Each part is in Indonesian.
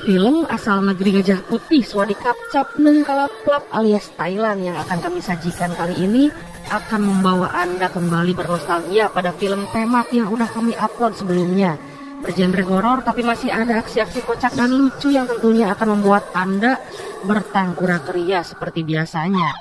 Film asal negeri Gajah Putih Swadikapcap Nengkalaplap alias Thailand yang akan kami sajikan kali ini akan membawa Anda kembali bernostalgia pada film Pemak yang udah kami upload sebelumnya. Bergenre horor tapi masih ada aksi-aksi kocak dan lucu yang tentunya akan membuat Anda bertangkurak ria seperti biasanya.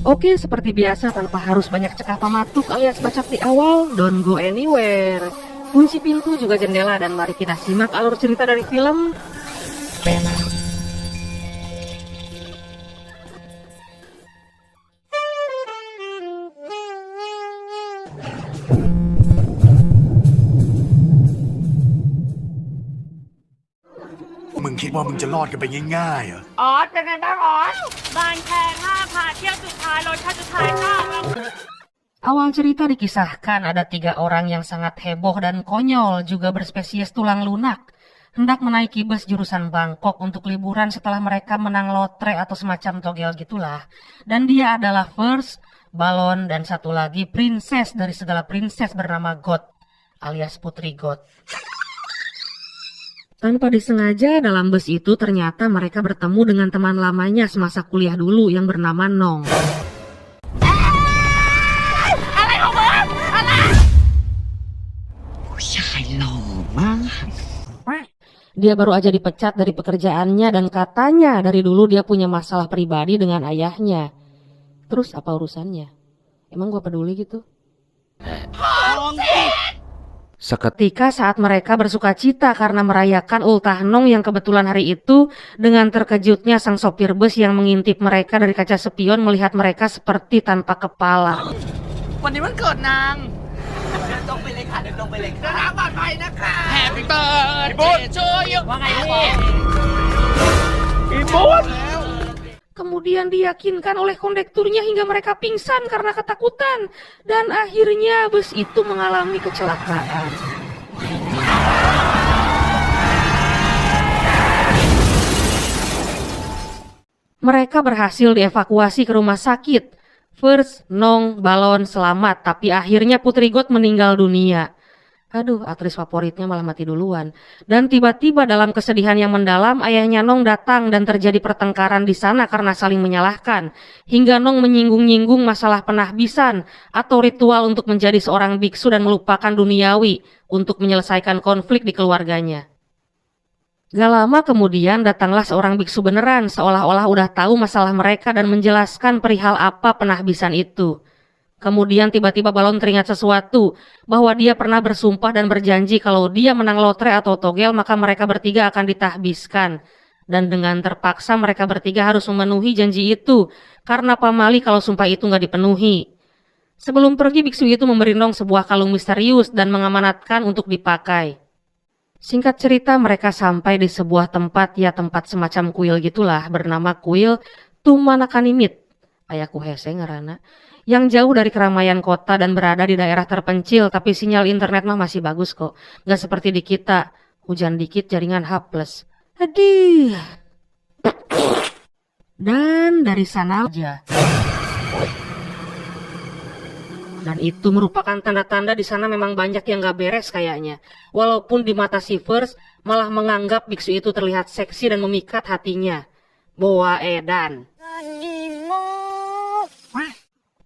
Oke, seperti biasa tanpa harus banyak cekak pamatuk alias bacak di awal, don't go anywhere. Kunci pintu juga jendela dan mari kita simak alur cerita dari film Pemak.มึงคิดว่ามึงจะรอดกันไปง่ายๆเหรอ ออสเป็นไงบ้างออสบานแพง5 พาเที่ยวสุดท้ายรถคันสุดท้ายก็เรา Awal cerita dikisahkan ada 3 orang yang sangat heboh dan konyol juga berspesies tulang lunak. Hendak menaiki bus jurusan Bangkok untuk liburan setelah mereka menang lotre atau semacam togel gitulah. Dan dia adalah First, Balon, dan satu lagi princess dari segala princess bernama God alias Putri God. Tanpa disengaja dalam bus itu ternyata mereka bertemu dengan teman lamanya semasa kuliah dulu yang bernama Nong. Dia baru aja dipecat dari pekerjaannya dan katanya dari dulu dia punya masalah pribadi dengan ayahnya. Terus apa urusannya? Emang gua peduli gitu? Seketika saat mereka bersuka cita karena merayakan ultah Nong yang kebetulan hari itu, dengan terkejutnya sang sopir bus yang mengintip mereka dari kaca spion melihat mereka seperti tanpa kepala. วันนี้วันเกิดนางเดินตรงไปเลยค่ะเดินตรงไปเลยค่ะน้ำปลอดภัยนะคะแฮปปี้เบิร์ดช่วยว่าไงพี่บูน Kemudian diyakinkan oleh kondekturnya hingga mereka pingsan karena ketakutan. Dan akhirnya bus itu mengalami kecelakaan. Mereka berhasil dievakuasi ke rumah sakit. First, Nong, Balon selamat, tapi akhirnya Putri God meninggal dunia. Aduh, aktris favoritnya malah mati duluan. Dan tiba-tiba dalam kesedihan yang mendalam, ayahnya Nong datang dan terjadi pertengkaran di sana karena saling menyalahkan. Hingga Nong menyinggung-nyinggung masalah penahbisan atau ritual untuk menjadi seorang biksu dan melupakan duniawi untuk menyelesaikan konflik di keluarganya. Gak lama kemudian datanglah seorang biksu beneran seolah-olah udah tahu masalah mereka dan menjelaskan perihal apa penahbisan itu. Kemudian tiba-tiba Balon teringat sesuatu, bahwa dia pernah bersumpah dan berjanji kalau dia menang lotre atau togel maka mereka bertiga akan ditahbiskan. Dan dengan terpaksa mereka bertiga harus memenuhi janji itu, karena pamali kalau sumpah itu nggak dipenuhi. Sebelum pergi biksu itu memberi Nong sebuah kalung misterius dan mengamanatkan untuk dipakai. Singkat cerita mereka sampai di sebuah tempat semacam kuil gitulah bernama kuil Tumanakanimit. Ayahku hese ngarana. Yang jauh dari keramaian kota dan berada di daerah terpencil, tapi sinyal internet mah masih bagus kok. Gak seperti di kita, hujan dikit jaringan H+. Aduh. Dan dari sana aja. Dan itu merupakan tanda-tanda di sana memang banyak yang gak beres kayaknya. Walaupun di mata si First malah menganggap biksu itu terlihat seksi dan memikat hatinya. Boa edan.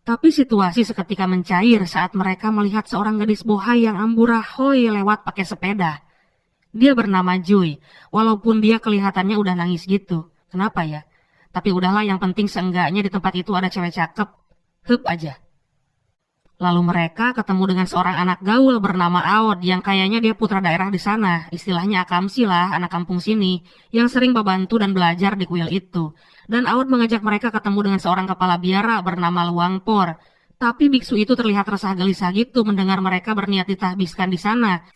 Tapi situasi seketika mencair saat mereka melihat seorang gadis bohai yang amburahoy lewat pakai sepeda. Dia bernama Joy, walaupun dia kelihatannya udah nangis gitu. Kenapa ya? Tapi udahlah, yang penting seenggaknya di tempat itu ada cewek cakep. Hup aja. Lalu mereka ketemu dengan seorang anak gaul bernama Aod yang kayaknya dia putra daerah di sana. Istilahnya akamsi lah, anak kampung sini, yang sering membantu dan belajar di kuil itu. Dan Aod mengajak mereka ketemu dengan seorang kepala biara bernama Luangpor. Tapi biksu itu terlihat resah gelisah gitu mendengar mereka berniat ditahbiskan di sana.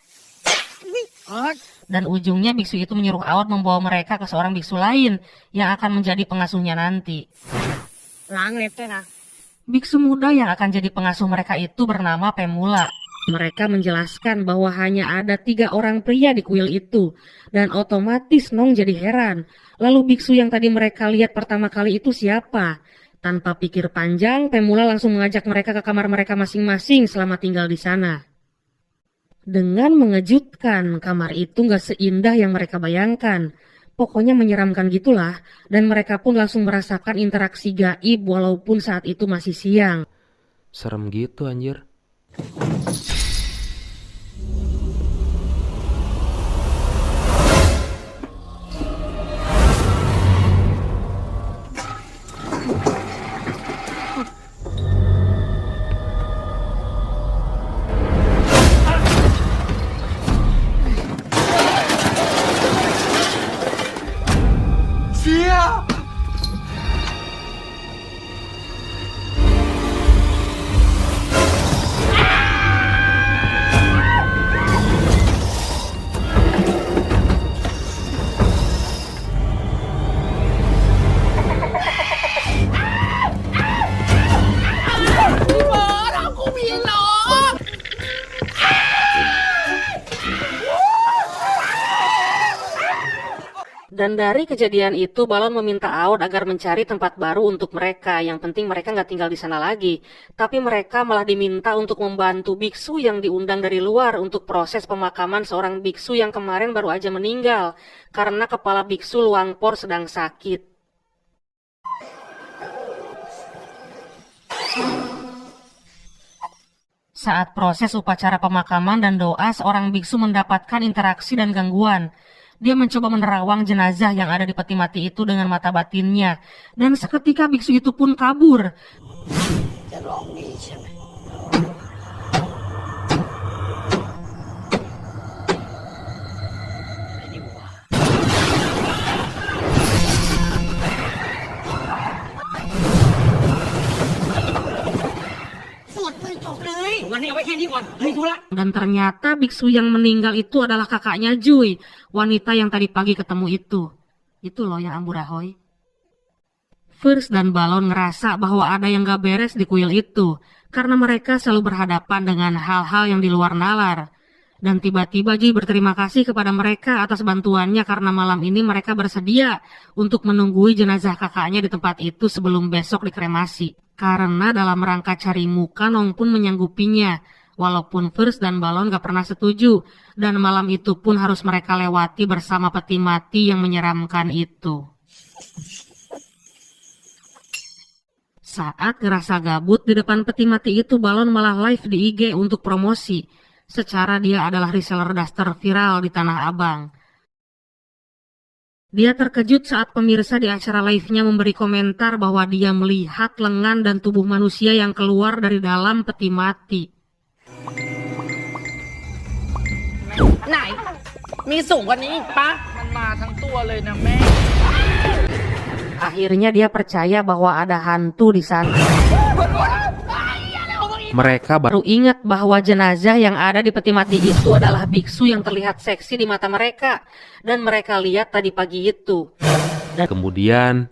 Dan ujungnya biksu itu menyuruh Aod membawa mereka ke seorang biksu lain yang akan menjadi pengasuhnya nanti. Biksu muda yang akan jadi pengasuh mereka itu bernama Pemula. Mereka menjelaskan bahwa hanya ada 3 orang pria di kuil itu. Dan otomatis Nong jadi heran. Lalu biksu yang tadi mereka lihat pertama kali itu siapa? Tanpa pikir panjang, Pemula langsung mengajak mereka ke kamar mereka masing-masing selama tinggal di sana. Dengan mengejutkan, kamar itu gak seindah yang mereka bayangkan. Pokoknya menyeramkan gitulah, dan mereka pun langsung merasakan interaksi gaib walaupun saat itu masih siang. Serem gitu anjir. Dan dari kejadian itu, Balon meminta Aud agar mencari tempat baru untuk mereka. Yang penting mereka nggak tinggal di sana lagi. Tapi mereka malah diminta untuk membantu biksu yang diundang dari luar untuk proses pemakaman seorang biksu yang kemarin baru aja meninggal. Karena kepala biksu Luangpor sedang sakit. Saat proses upacara pemakaman dan doa, seorang biksu mendapatkan interaksi dan gangguan. Dia mencoba menerawang jenazah yang ada di peti mati itu dengan mata batinnya. Dan seketika biksu itu pun kabur. Dan ternyata biksu yang meninggal itu adalah kakaknya Jui, wanita yang tadi pagi ketemu itu. Itu loh yang Amburahoy. First dan Balon ngerasa bahwa ada yang gak beres di kuil itu, karena mereka selalu berhadapan dengan hal-hal yang di luar nalar. Dan tiba-tiba Jui berterima kasih kepada mereka atas bantuannya karena malam ini mereka bersedia untuk menunggui jenazah kakaknya di tempat itu sebelum besok dikremasi. Karena dalam rangka cari muka, Nong pun menyanggupinya. Walaupun First dan Balon gak pernah setuju. Dan malam itu pun harus mereka lewati bersama peti mati yang menyeramkan itu. Saat ngerasa gabut di depan peti mati itu, Balon malah live di IG untuk promosi. Secara dia adalah reseller daster viral di Tanah Abang. Dia terkejut saat pemirsa di acara live-nya memberi komentar bahwa dia melihat lengan dan tubuh manusia yang keluar dari dalam peti mati. Nah, มีสูงกว่านี้อีกปะมันมาทั้งตัวเลยนะแม่ Akhirnya dia percaya bahwa ada hantu di sana. Mereka Baru ingat bahwa jenazah yang ada di peti mati itu adalah biksu yang terlihat seksi di mata mereka. Dan mereka lihat tadi pagi itu. kemudian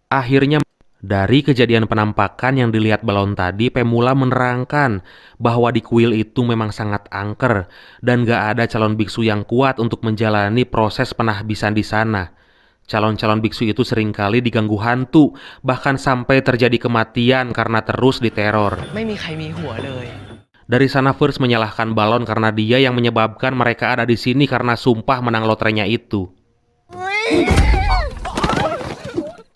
akhirnya dari kejadian penampakan yang dilihat Balon tadi, Pemula menerangkan bahwa di kuil itu memang sangat angker dan gak ada calon biksu yang kuat untuk menjalani proses penahbisan di sana. Calon-calon biksu itu seringkali diganggu hantu, bahkan sampai terjadi kematian karena terus diteror. Dari sana First menyalahkan Balon karena dia yang menyebabkan mereka ada di sini karena sumpah menang lotrenya itu.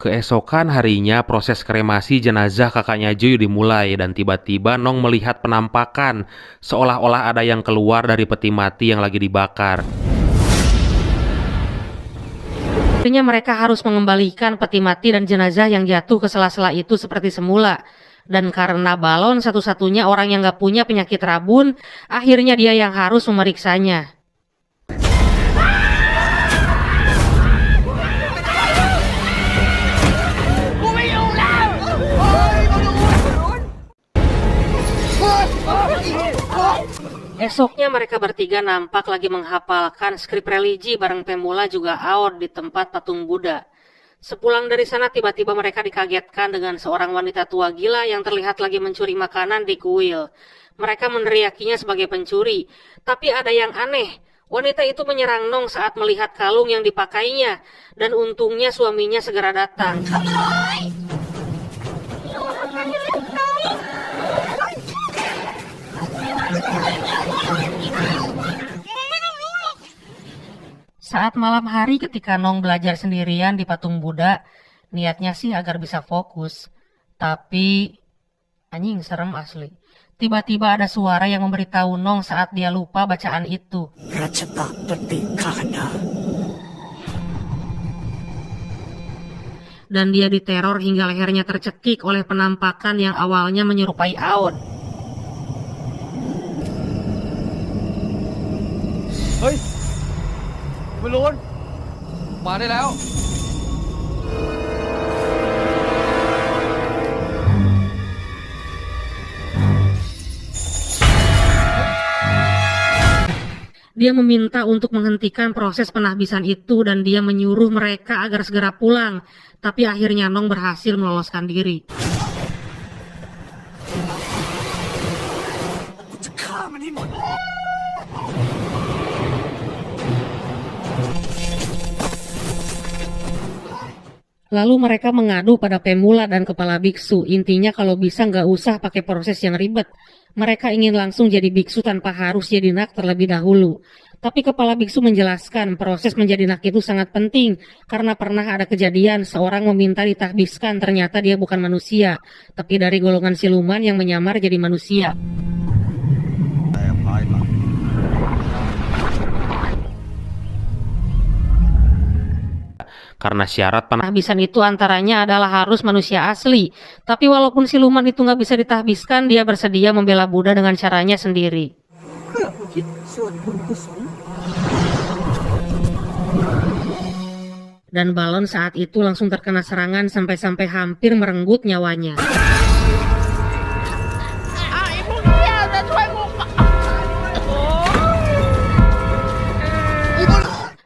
Keesokan harinya proses kremasi jenazah kakaknya Jui dimulai dan tiba-tiba Nong melihat penampakan seolah-olah ada yang keluar dari peti mati yang lagi dibakar. Akhirnya mereka harus mengembalikan peti mati dan jenazah yang jatuh ke sela-sela itu seperti semula. Dan karena Balon satu-satunya orang yang gak punya penyakit rabun, akhirnya dia yang harus memeriksanya. Esoknya mereka bertiga nampak lagi menghafalkan skrip religi bareng Pemula juga Aod di tempat patung Buddha. Sepulang dari sana tiba-tiba mereka dikagetkan dengan seorang wanita tua gila yang terlihat lagi mencuri makanan di kuil. Mereka meneriakinya sebagai pencuri, tapi ada yang aneh. Wanita itu menyerang Nong saat melihat kalung yang dipakainya, dan untungnya suaminya segera datang. Saat malam hari ketika Nong belajar sendirian di patung Buddha, niatnya sih agar bisa fokus. Tapi, anjing serem asli. Tiba-tiba ada suara yang memberitahu Nong saat dia lupa bacaan itu. Dan dia diteror hingga lehernya tercekik oleh penampakan yang awalnya menyerupai Aon. เฮ้ยบอลลูนมาได้แล้ว Dia meminta untuk menghentikan proses penahbisan itu dan dia menyuruh mereka agar segera pulang. Tapi akhirnya Nong berhasil meloloskan diri. Lalu mereka mengadu pada pemula dan kepala biksu. Intinya kalau bisa nggak usah pakai proses yang ribet. Mereka ingin langsung jadi biksu tanpa harus jadi nak terlebih dahulu. Tapi kepala biksu menjelaskan proses menjadi nak itu sangat penting. Karena pernah ada kejadian seorang meminta ditahbiskan, ternyata dia bukan manusia. Tapi dari golongan siluman yang menyamar jadi manusia. Karena syarat Penahbisan itu antaranya adalah harus manusia asli. Tapi walaupun siluman itu nggak bisa ditahbiskan, dia bersedia membela Buddha dengan caranya sendiri. Dan balon saat itu langsung terkena serangan sampai-sampai hampir merenggut nyawanya.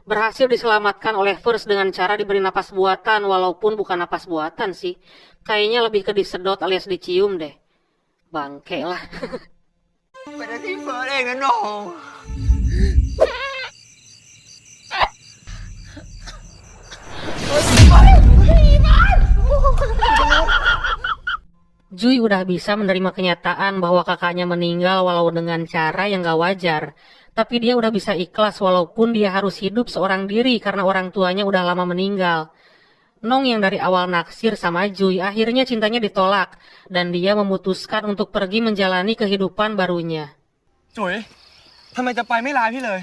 Berhasil diselamatkan oleh First dengan cara diberi napas buatan, walaupun bukan napas buatan sih. Kayaknya lebih ke disedot alias dicium deh. Bangke lah. เป็นอาที่เฟิร์สเองนะน้อง Jui udah bisa menerima kenyataan bahwa kakaknya meninggal walau dengan cara yang gak wajar. Tapi dia udah bisa ikhlas walaupun dia harus hidup seorang diri karena orang tuanya udah lama meninggal. Nong yang dari awal naksir sama Jui akhirnya cintanya ditolak dan dia memutuskan untuk pergi menjalani kehidupan barunya. จุ๋ยทำไมจะไปไม่ลาพี่เลย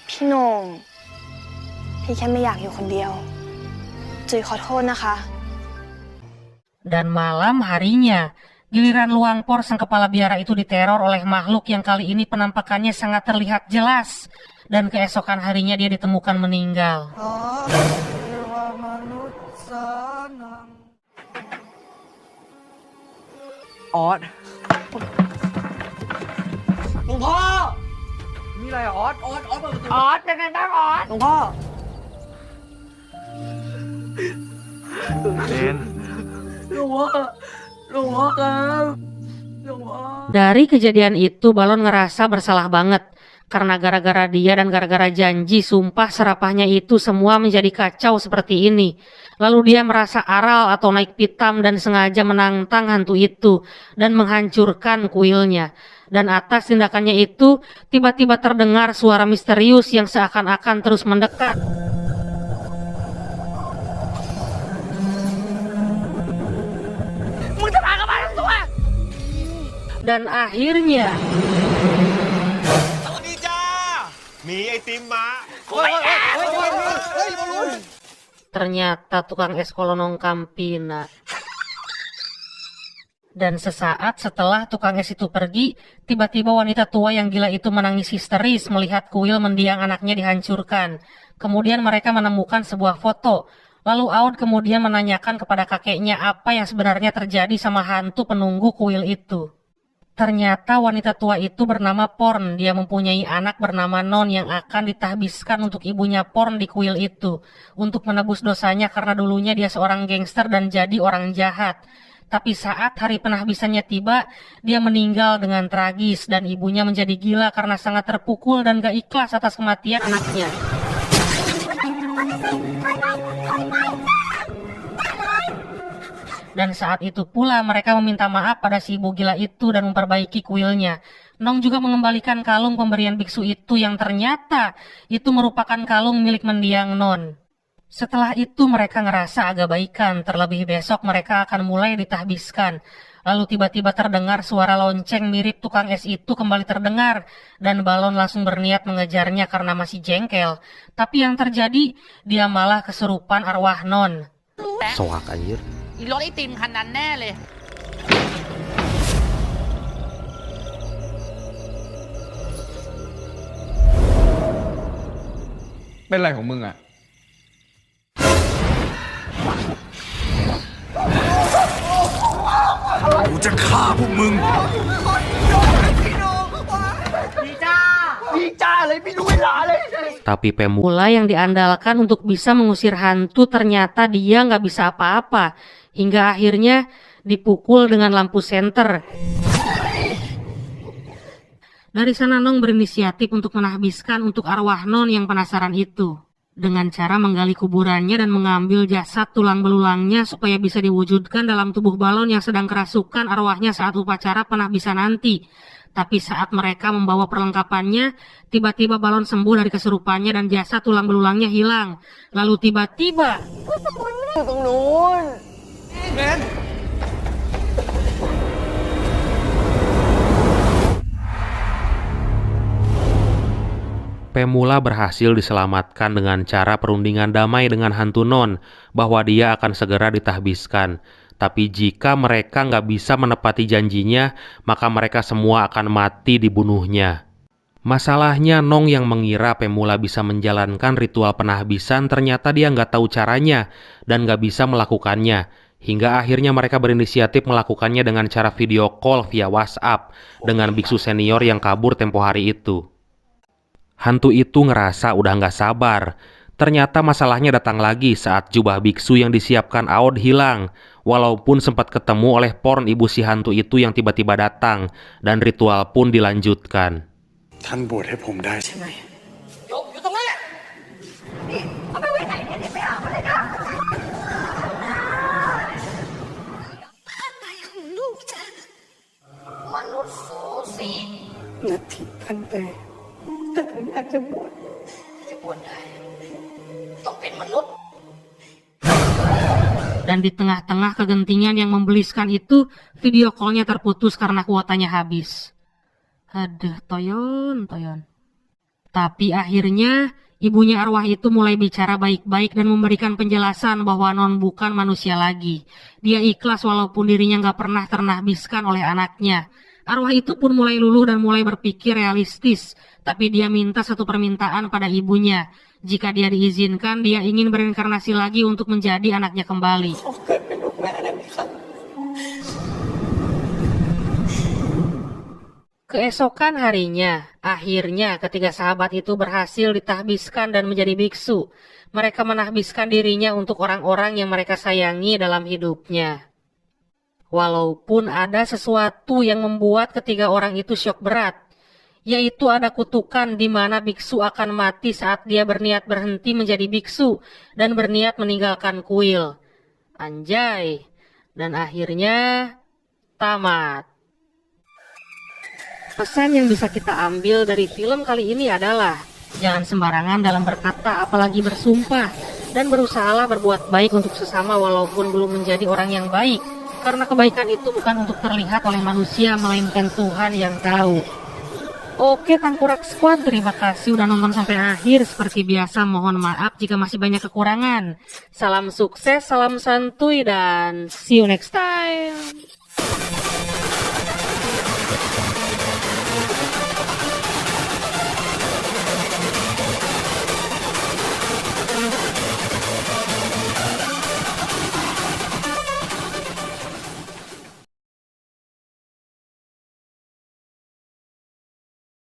พี่โหน่งพี่แค่ไม่อยากอยู่คนเดียว จุ๋ยขอโทษนะคะ Dan malam harinya, giliran Luangpor sang kepala biara itu diteror oleh makhluk yang kali ini penampakannya sangat terlihat jelas. Dan keesokan harinya dia ditemukan meninggal. ออสหลวงพ่อมีอะไรอ่ะออสเปิดประตูออสเป็นไงบ้างออสหลวงพ่อ Dari kejadian itu Balon ngerasa bersalah banget. Karena gara-gara dia dan gara-gara janji sumpah serapahnya itu semua menjadi kacau seperti ini. Lalu dia merasa aral atau naik pitam dan sengaja menantang hantu itu dan menghancurkan kuilnya. Dan atas tindakannya itu tiba-tiba terdengar suara misterius yang seakan-akan terus mendekat. Dan akhirnya สวัสดีจ้า มีไอติมมา ternyata tukang es kolonong Kampina. Dan sesaat setelah tukang es itu pergi, tiba-tiba wanita tua yang gila itu menangis histeris melihat kuil mendiang anaknya dihancurkan. Kemudian mereka menemukan sebuah foto. Lalu Aud kemudian menanyakan kepada kakeknya apa yang sebenarnya terjadi sama hantu penunggu kuil itu. Ternyata wanita tua itu bernama Porn. Dia mempunyai anak bernama Non yang akan ditahbiskan untuk ibunya Porn di kuil itu. Untuk menebus dosanya karena dulunya dia seorang gangster dan jadi orang jahat. Tapi saat hari penahbisannya tiba, dia meninggal dengan tragis dan ibunya menjadi gila karena sangat terpukul dan gak ikhlas atas kematian anaknya. Dan saat itu pula mereka meminta maaf pada si ibu gila itu dan memperbaiki kuilnya. Nong juga mengembalikan kalung pemberian biksu itu yang ternyata itu merupakan kalung milik mendiang Non. Setelah itu mereka ngerasa agak baikan, terlebih besok mereka akan mulai ditahbiskan. Lalu tiba-tiba terdengar suara lonceng mirip tukang es itu kembali terdengar, dan Balon langsung berniat mengejarnya karena masih jengkel. Tapi yang terjadi, dia malah kesurupan arwah Non. Soak anjir. อีรถไอติมคันนั้นแน่เลย เป็นไรของมึงอ่ะ กูจะฆ่าพวกมึง Tapi Pemula Mula yang diandalkan untuk bisa mengusir hantu ternyata dia nggak bisa apa-apa. Hingga akhirnya dipukul dengan lampu senter. Dari sana Nong berinisiatif untuk menahbiskan untuk arwah Non yang penasaran itu. Dengan cara menggali kuburannya dan mengambil jasad tulang belulangnya supaya bisa diwujudkan dalam tubuh Balon yang sedang kerasukan arwahnya saat upacara penahbisan nanti. Tapi saat mereka membawa perlengkapannya, tiba-tiba Balon sembuh dari kesurupannya dan jasad tulang belulangnya hilang. Lalu tiba-tiba... Pemula berhasil diselamatkan dengan cara perundingan damai dengan hantu Non bahwa dia akan segera ditahbiskan. Tapi jika mereka nggak bisa menepati janjinya, maka mereka semua akan mati dibunuhnya. Masalahnya Nong yang mengira Pemula bisa menjalankan ritual penahbisan ternyata dia nggak tahu caranya dan nggak bisa melakukannya. Hingga akhirnya mereka berinisiatif melakukannya dengan cara video call via WhatsApp dengan biksu senior yang kabur tempo hari itu. Hantu itu ngerasa udah nggak sabar. Ternyata masalahnya datang lagi saat jubah biksu yang disiapkan Aod hilang. Walaupun sempat ketemu oleh Porn ibu si hantu itu yang tiba-tiba datang. Dan ritual pun dilanjutkan. ท่านบวชให้ผมได้ใช่ไหม Dan di tengah-tengah kegentingan yang membeliskan itu, video call-nya terputus karena kuotanya habis. Aduh, toyon. Tapi akhirnya, ibunya arwah itu mulai bicara baik-baik dan memberikan penjelasan bahwa Non bukan manusia lagi. Dia ikhlas walaupun dirinya nggak pernah ternahbiskan oleh anaknya. Arwah itu pun mulai luluh dan mulai berpikir realistis. Tapi dia minta satu permintaan pada ibunya. Jika dia diizinkan, dia ingin berinkarnasi lagi untuk menjadi anaknya kembali. Keesokan harinya, akhirnya ketiga sahabat itu berhasil ditahbiskan dan menjadi biksu. Mereka menahbiskan dirinya untuk orang-orang yang mereka sayangi dalam hidupnya. Walaupun ada sesuatu yang membuat ketiga orang itu syok berat, yaitu ada kutukan di mana biksu akan mati saat dia berniat berhenti menjadi biksu dan berniat meninggalkan kuil. Anjay. Dan akhirnya tamat. Pesan yang bisa kita ambil dari film kali ini adalah jangan sembarangan dalam berkata apalagi bersumpah, dan berusahalah berbuat baik untuk sesama walaupun belum menjadi orang yang baik, karena kebaikan itu bukan untuk terlihat oleh manusia melainkan Tuhan yang tahu. Oke Tangkurak Squad, terima kasih udah nonton sampai akhir. Seperti biasa mohon maaf jika masih banyak kekurangan. Salam sukses, salam santuy, dan see you next time.